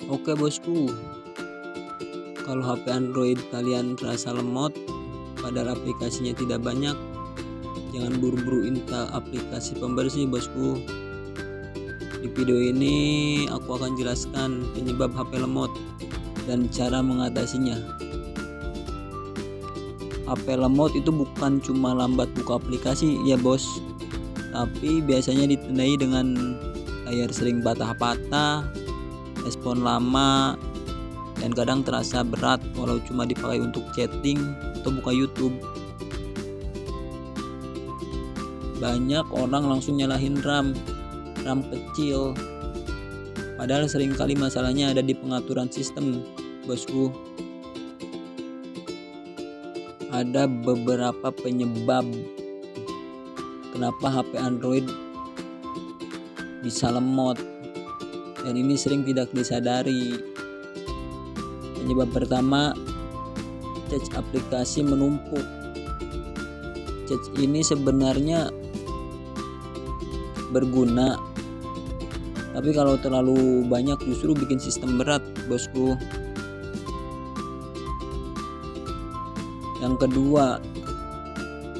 Oke bosku, kalau HP Android kalian terasa lemot, padahal aplikasinya tidak banyak, jangan buru-buru install aplikasi pembersih bosku. Di video ini aku akan jelaskan penyebab HP lemot dan cara mengatasinya. HP lemot itu bukan cuma lambat buka aplikasi ya bos, tapi biasanya ditandai dengan layar sering patah-patah, respon lama, dan kadang terasa berat walau cuma dipakai untuk chatting atau buka YouTube. Banyak orang langsung nyalahin RAM kecil, padahal seringkali masalahnya ada di pengaturan sistem bosku. Ada beberapa penyebab kenapa HP Android bisa lemot, dan ini sering tidak disadari. Penyebab pertama, cache aplikasi menumpuk. Cache ini sebenarnya berguna, tapi kalau terlalu banyak justru bikin sistem berat bosku. Yang kedua,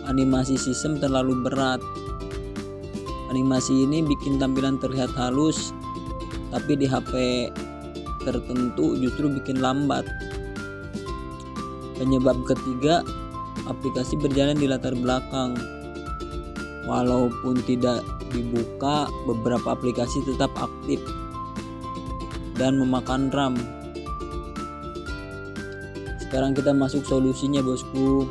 animasi sistem terlalu berat. Animasi ini bikin tampilan terlihat halus, tapi di HP tertentu justru bikin lambat. Penyebab ketiga, aplikasi berjalan di latar belakang. Walaupun tidak dibuka, beberapa aplikasi tetap aktif dan memakan RAM. Sekarang kita masuk solusinya bosku.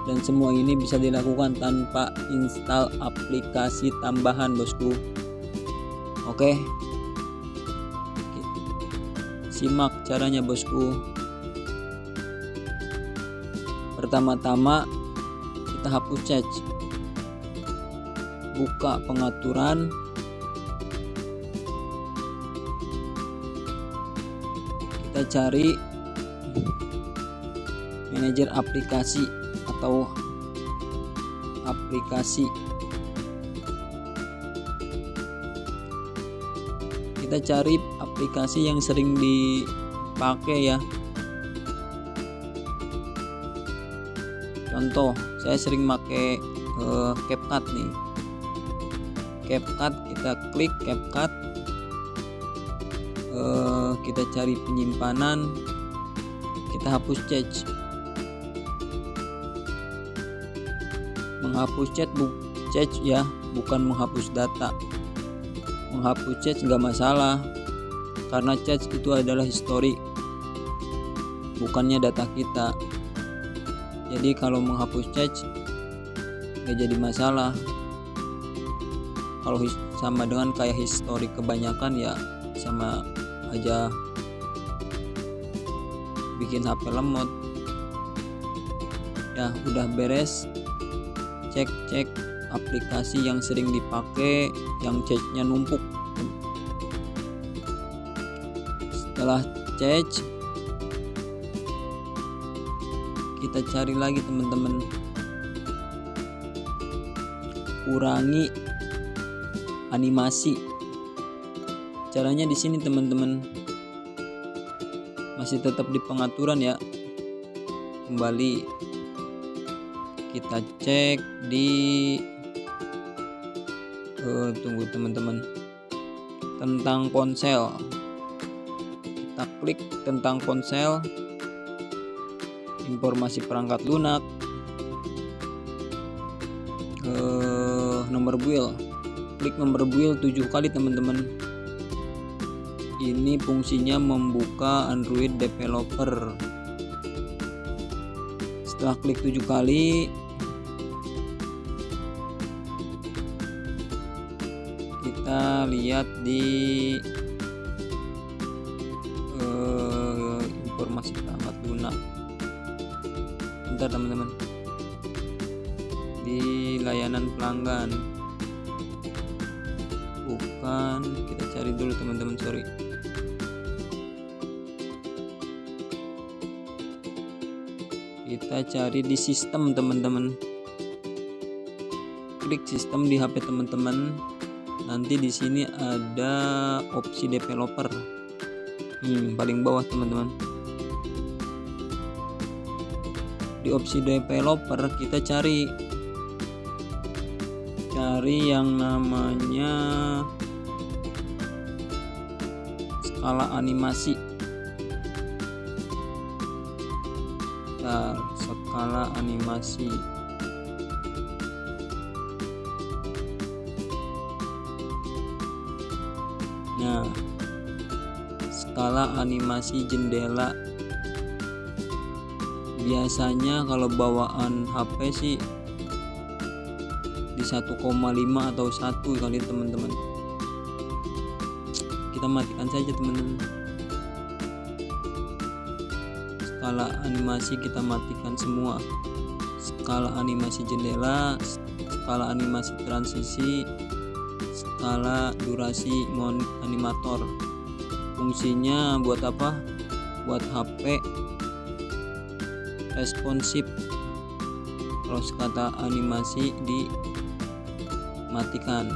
Dan semua ini bisa dilakukan tanpa install aplikasi tambahan bosku. Oke. Simak caranya bosku. Pertama-tama kita hapus cache. Buka pengaturan. Kita cari manajer aplikasi atau aplikasi. Kita cari aplikasi yang sering dipakai ya. Contoh, saya sering pakai CapCut nih. CapCut, kita klik CapCut, kita cari penyimpanan, kita hapus cache. Menghapus cache ya, bukan menghapus data. Menghapus cache nggak masalah, karena cache itu adalah histori, bukannya data kita. Jadi kalau menghapus cache nggak jadi masalah. Kalau sama dengan kayak histori kebanyakan ya sama aja bikin HP lemot. Ya udah beres, cek aplikasi yang sering dipakai, yang cache-nya numpuk. Setelah cache, kita cari lagi teman-teman. Kurangi animasi. Caranya di sini teman-teman. Masih tetap di pengaturan ya. Kembali kita cek di tunggu teman-teman, tentang ponsel. Kita klik tentang ponsel, informasi perangkat lunak, nomor build. Klik nomor build 7 kali teman-teman. Ini fungsinya membuka Android developer. Setelah klik 7 kali, kita lihat di informasi perangkat lunak. Bentar teman-teman, di layanan pelanggan, bukan, kita cari dulu teman-teman, sorry. Kita cari di sistem teman-teman. Klik sistem di HP teman-teman. Nanti di sini ada opsi developer. paling bawah teman-teman. Di opsi developer kita cari yang namanya skala animasi. Skala animasi. Nah, skala animasi jendela. Biasanya kalau bawaan HP sih di 1,5 atau 1 kali teman-teman. Kita matikan saja teman-teman. Skala animasi kita matikan semua. Skala animasi jendela, skala animasi transisi, skala durasi animator. Fungsinya buat apa? Buat HP responsif. Kalau kata animasi dimatikan.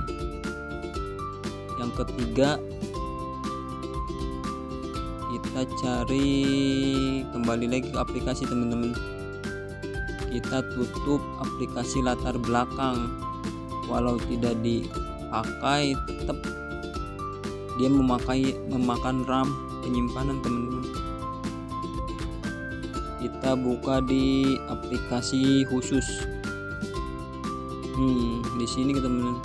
Yang ketiga, kita cari kembali lagi ke aplikasi teman-teman. Kita tutup aplikasi latar belakang. Walau tidak dipakai, tetap dia memakan RAM penyimpanan teman-teman. Kita buka di aplikasi khusus. Di sini teman-teman,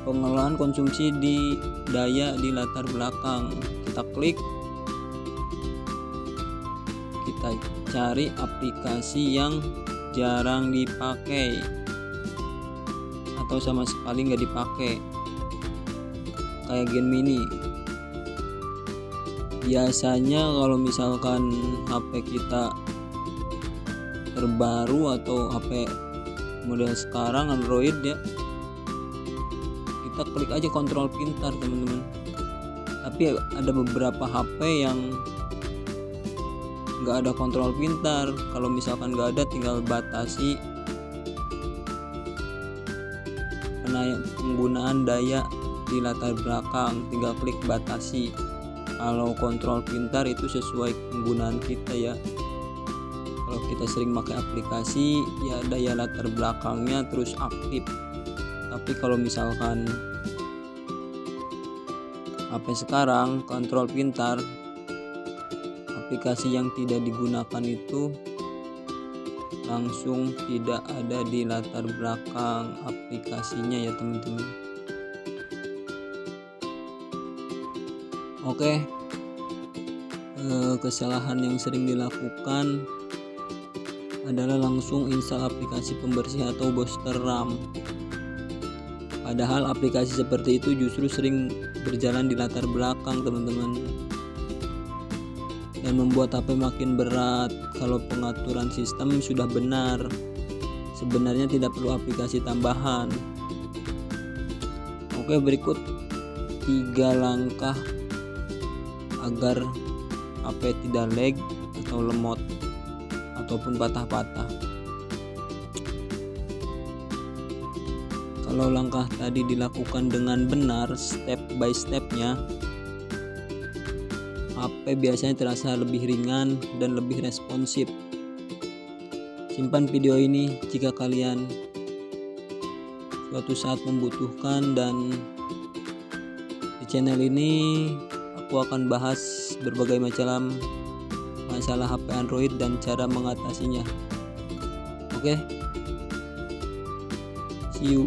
pengelolaan konsumsi di daya di latar belakang. Kita klik, kita cari aplikasi yang jarang dipakai atau sama sekali nggak dipakai, kayak Genmini. Biasanya kalau misalkan HP kita terbaru atau HP model sekarang Android ya, kita klik aja kontrol pintar teman-teman. Tapi ada beberapa HP yang nggak ada kontrol pintar. Kalau misalkan nggak ada, tinggal batasi penggunaan daya di latar belakang, tinggal klik batasi. Kalau kontrol pintar itu sesuai penggunaan kita ya. Kalau kita sering pakai aplikasi ya daya latar belakangnya terus aktif. Tapi kalau misalkan HP sekarang kontrol pintar, aplikasi yang tidak digunakan itu langsung tidak ada di latar belakang aplikasinya ya teman-teman. Oke, kesalahan yang sering dilakukan adalah langsung install aplikasi pembersih atau booster RAM. Padahal aplikasi seperti itu justru sering berjalan di latar belakang teman-teman, dan membuat HP makin berat. Kalau pengaturan sistem sudah benar, sebenarnya tidak perlu aplikasi tambahan. Oke, berikut 3 langkah agar HP tidak lag atau lemot ataupun patah-patah. Kalau langkah tadi dilakukan dengan benar, step by stepnya, HP biasanya terasa lebih ringan dan lebih responsif. Simpan video ini jika kalian suatu saat membutuhkan, dan di channel ini aku akan bahas berbagai macam masalah HP Android dan cara mengatasinya. Oke, see you.